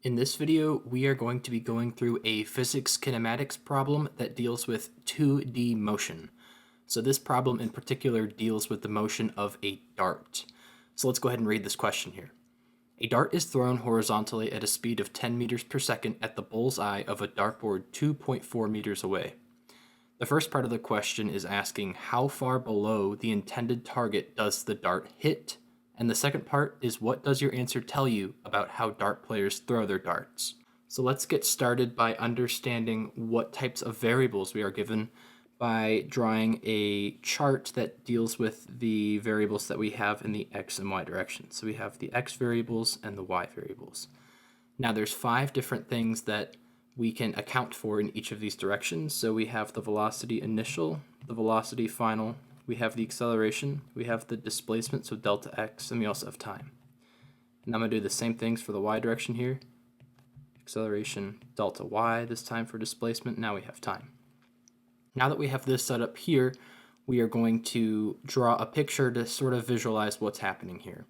In this video, we are going to be going through a physics kinematics problem that deals with 2D motion. So this problem in particular deals with the motion of a dart. So let's go ahead and read this question here. A dart is thrown horizontally at a speed of 10 meters per second at the bullseye of a dartboard 2.4 meters away. The first part of the question is asking how far below the intended target does the dart hit? And the second part is what does your answer tell you about how dart players throw their darts? So let's get started by understanding what types of variables we are given by drawing a chart that deals with the variables that we have in the x and y direction. So we have the x variables and the y variables. Now there's 5 different things that we can account for in each of these directions. So we have the velocity initial, the velocity final, we have the acceleration, we have the displacement, so delta x, and we also have time. And I'm going to do the same things for the y direction here. Acceleration, delta y, this time for displacement, now we have time. Now that we have this set up here, we are going to draw a picture to sort of visualize what's happening here.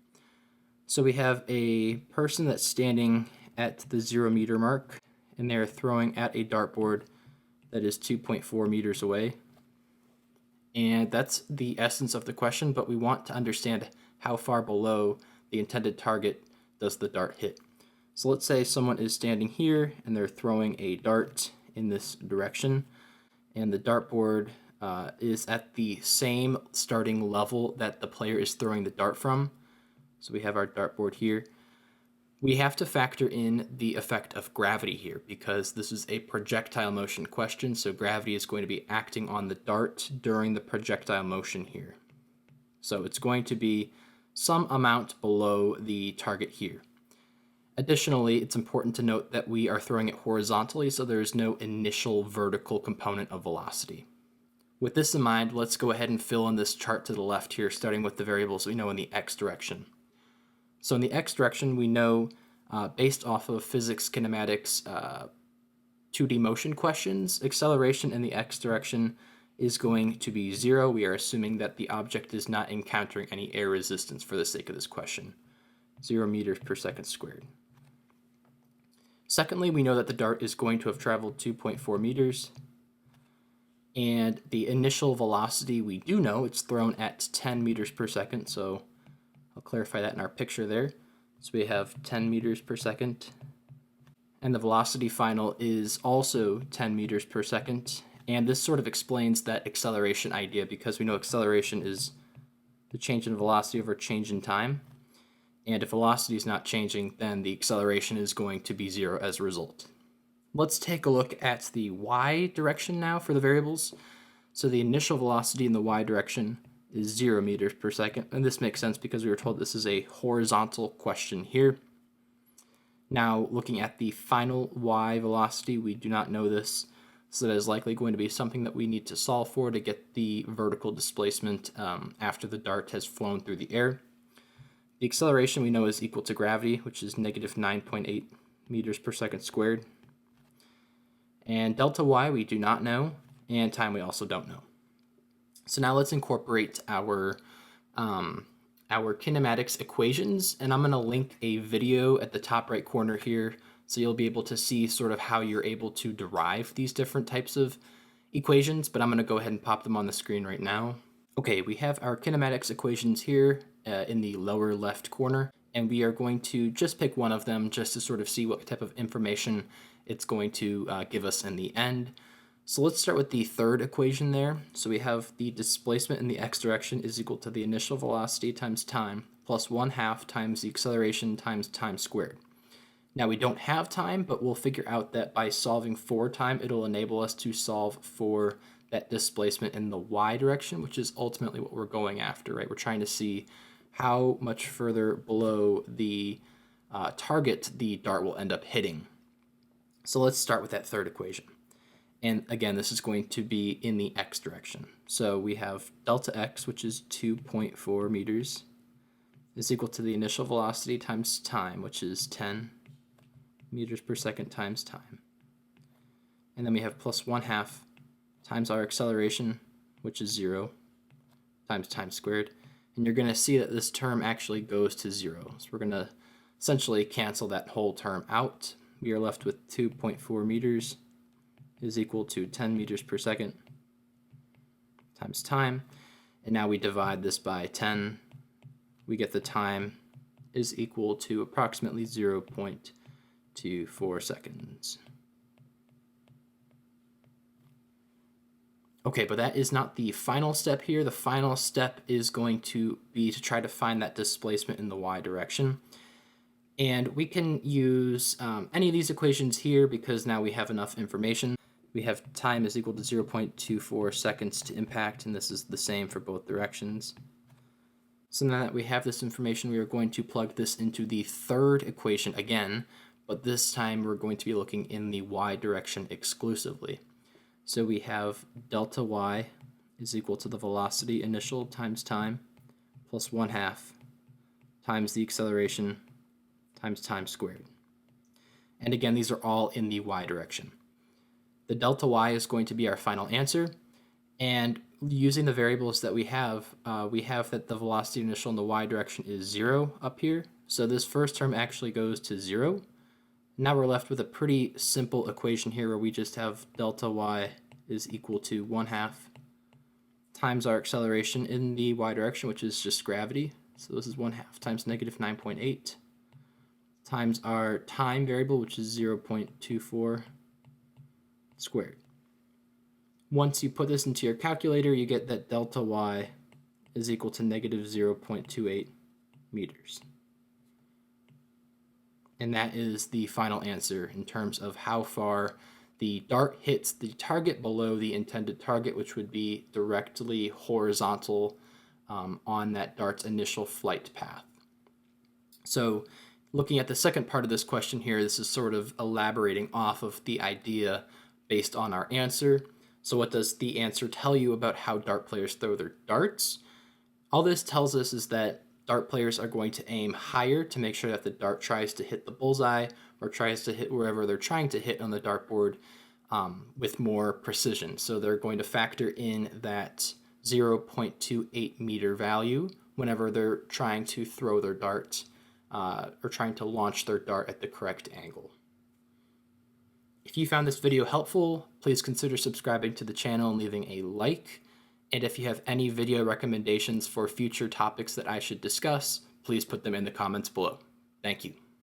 So we have a person that's standing at the 0 meter mark, and they're throwing at a dartboard that is 2.4 meters away. And that's the essence of the question, but we want to understand how far below the intended target does the dart hit. So let's say someone is standing here and they're throwing a dart in this direction, and the dartboard is at the same starting level that the player is throwing the dart from. So we have our dartboard here. We have to factor in the effect of gravity here because this is a projectile motion question, so gravity is going to be acting on the dart during the projectile motion here. So it's going to be some amount below the target here. Additionally, it's important to note that we are throwing it horizontally, so there is no initial vertical component of velocity. With this in mind, let's go ahead and fill in this chart to the left here, starting with the variables we know in the x direction. So in the x direction, we know, based off of physics kinematics 2D motion questions, acceleration in the x direction is going to be 0. We are assuming that the object is not encountering any air resistance for the sake of this question. 0 meters per second squared. Secondly, we know that the dart is going to have traveled 2.4 meters. And the initial velocity, we do know it's thrown at 10 meters per second, so I'll clarify that in our picture there. So we have 10 meters per second. And the velocity final is also 10 meters per second. And this sort of explains that acceleration idea because we know acceleration is the change in velocity over change in time. And if velocity is not changing, then the acceleration is going to be 0 as a result. Let's take a look at the y direction now for the variables. So the initial velocity in the y direction is 0 meters per second, and this makes sense because we were told this is a horizontal question here. Now, looking at the final y velocity, we do not know this, so that is likely going to be something that we need to solve for to get the vertical displacement after the dart has flown through the air. The acceleration we know is equal to gravity, which is negative 9.8 meters per second squared. And delta y we do not know, and time we also don't know. So now let's incorporate our kinematics equations, and I'm going to link a video at the top right corner here so you'll be able to see sort of how you're able to derive these different types of equations, but I'm going to go ahead and pop them on the screen right now. Okay, we have our kinematics equations here in the lower left corner, and we are going to just pick one of them just to sort of see what type of information it's going to give us in the end. So let's start with the third equation there. So we have the displacement in the x direction is equal to the initial velocity times time plus 1/2 times the acceleration times time squared. Now we don't have time, but we'll figure out that by solving for time, it'll enable us to solve for that displacement in the y direction, which is ultimately what we're going after, right? We're trying to see how much further below the target the dart will end up hitting. So let's start with that third equation. And again, this is going to be in the x direction. So we have delta x, which is 2.4 meters, is equal to the initial velocity times time, which is 10 meters per second times time. And then we have plus 1/2 times our acceleration, which is 0, times time squared. And you're going to see that this term actually goes to 0. So we're going to essentially cancel that whole term out. we are left with 2.4 meters is equal to 10 meters per second times time. And now we divide this by 10. We get the time is equal to approximately 0.24 seconds. Okay, but that is not the final step here. The final step is going to be to try to find that displacement in the y direction. And we can use any of these equations here because now we have enough information. We have time is equal to 0.24 seconds to impact, and this is the same for both directions. So now that we have this information, we are going to plug this into the third equation again, but this time we're going to be looking in the y direction exclusively. So we have delta y is equal to the velocity initial times time plus 1/2 times the acceleration times time squared. And again, these are all in the y direction. The delta y is going to be our final answer, and using the variables that we have that the velocity initial in the y direction is 0 up here, so this first term actually goes to 0. Now we're left with a pretty simple equation here where we just have delta y is equal to 1/2 times our acceleration in the y direction, which is just gravity, so this is 1/2 times negative 9.8 times our time variable, which is 0.24 squared. Once you put this into your calculator, you get that delta y is equal to negative 0.28 meters. And that is the final answer in terms of how far the dart hits the target below the intended target, which would be directly horizontal on that dart's initial flight path. So looking at the second part of this question here, this is sort of elaborating off of the idea based on our answer. So what does the answer tell you about how dart players throw their darts? All this tells us is that dart players are going to aim higher to make sure that the dart tries to hit the bullseye or tries to hit wherever they're trying to hit on the dartboard with more precision. So they're going to factor in that 0.28 meter value whenever they're trying to throw their dart or trying to launch their dart at the correct angle. If you found this video helpful, please consider subscribing to the channel and leaving a like. And if you have any video recommendations for future topics that I should discuss, please put them in the comments below. Thank you.